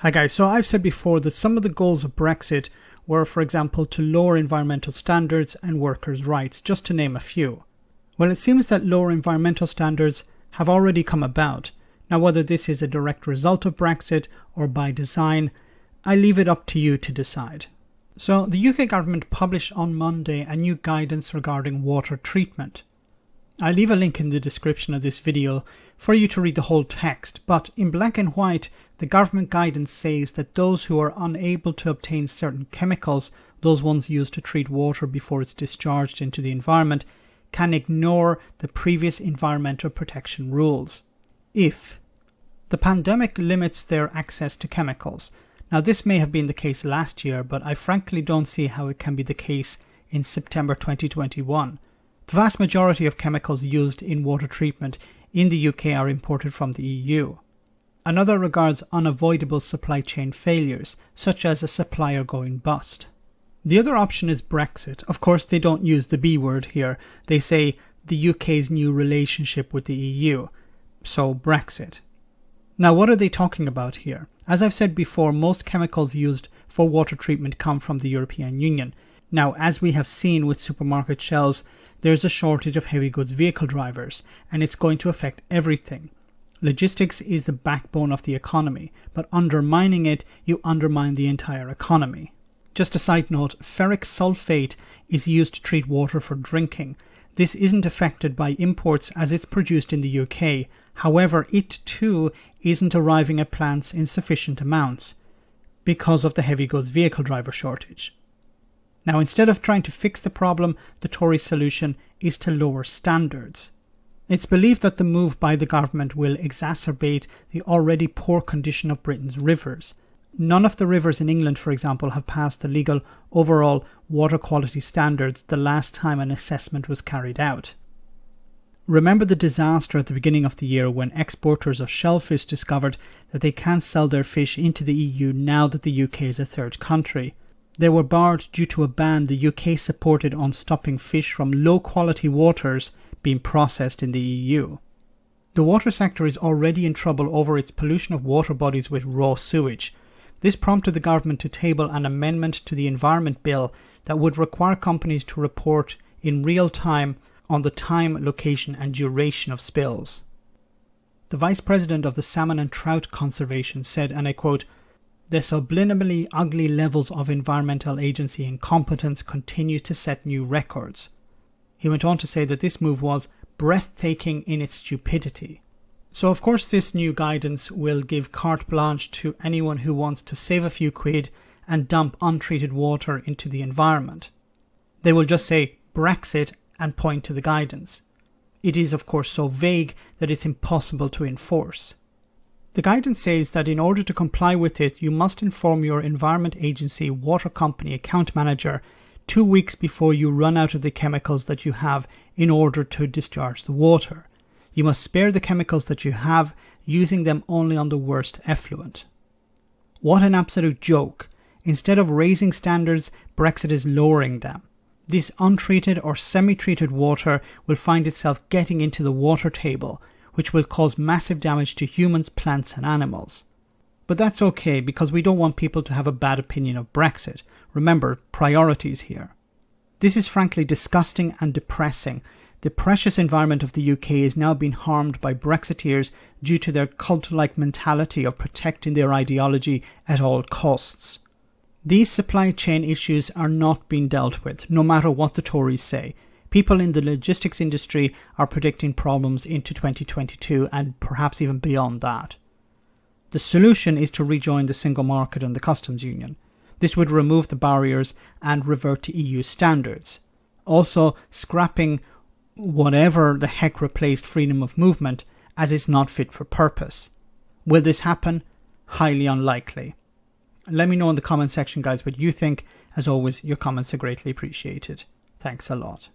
Hi guys, so I've said before that some of the goals of Brexit were, for example, to lower environmental standards and workers' rights, just to name a few. Well, it seems that lower environmental standards have already come about. Now, whether this is a direct result of Brexit or by design, I leave it up to you to decide. So, the UK government published on Monday a new guidance regarding water treatment. I'll leave a link in the description of this video for you to read the whole text, but in black and white, the government guidance says that those who are unable to obtain certain chemicals, those ones used to treat water before it's discharged into the environment, can ignore the previous environmental protection rules if the pandemic limits their access to chemicals. Now, this may have been the case last year, but I frankly don't see how it can be the case in September 2021. The vast majority of chemicals used in water treatment in the UK are imported from the EU. Another regards unavoidable supply chain failures, such as a supplier going bust. The other option is Brexit. Of course, they don't use the B word here. They say the UK's new relationship with the EU. So, Brexit. Now, what are they talking about here? As I've said before, most chemicals used for water treatment come from the European Union. Now, as we have seen with supermarket shelves, there's a shortage of heavy goods vehicle drivers, and it's going to affect everything. Logistics is the backbone of the economy, but undermining it, you undermine the entire economy. Just a side note, ferric sulfate is used to treat water for drinking. This isn't affected by imports as it's produced in the UK. However, it too isn't arriving at plants in sufficient amounts because of the heavy goods vehicle driver shortage. Now, instead of trying to fix the problem, the Tory solution is to lower standards. It's believed that the move by the government will exacerbate the already poor condition of Britain's rivers. None of the rivers in England, for example, have passed the legal overall water quality standards the last time an assessment was carried out. Remember the disaster at the beginning of the year when exporters of shellfish discovered that they can't sell their fish into the EU now that the UK is a third country. They were barred due to a ban the UK supported on stopping fish from low-quality waters being processed in the EU. The water sector is already in trouble over its pollution of water bodies with raw sewage. This prompted the government to table an amendment to the Environment Bill that would require companies to report in real time on the time, location and duration of spills. The Vice President of the Salmon and Trout Conservation said, and I quote, "The subliminally ugly levels of environmental agency incompetence continue to set new records." He went on to say that this move was breathtaking in its stupidity. So of course this new guidance will give carte blanche to anyone who wants to save a few quid and dump untreated water into the environment. They will just say Brexit and point to the guidance. It is of course so vague that it's impossible to enforce. The guidance says that in order to comply with it, you must inform your Environment Agency Water Company account manager 2 weeks before you run out of the chemicals that you have in order to discharge the water. You must spare the chemicals that you have, using them only on the worst effluent. What an absolute joke. Instead of raising standards, Brexit is lowering them. This untreated or semi-treated water will find itself getting into the water table, which will cause massive damage to humans, plants and animals. But that's okay, because we don't want people to have a bad opinion of Brexit. Remember, priorities here. This is frankly disgusting and depressing. The precious environment of the UK is now being harmed by Brexiteers due to their cult-like mentality of protecting their ideology at all costs. These supply chain issues are not being dealt with, no matter what the Tories say. People in the logistics industry are predicting problems into 2022 and perhaps even beyond that. The solution is to rejoin the single market and the customs union. This would remove the barriers and revert to EU standards. Also, scrapping whatever the heck replaced freedom of movement, as it's not fit for purpose. Will this happen? Highly unlikely. Let me know in the comment section, guys, what you think. As always, your comments are greatly appreciated. Thanks a lot.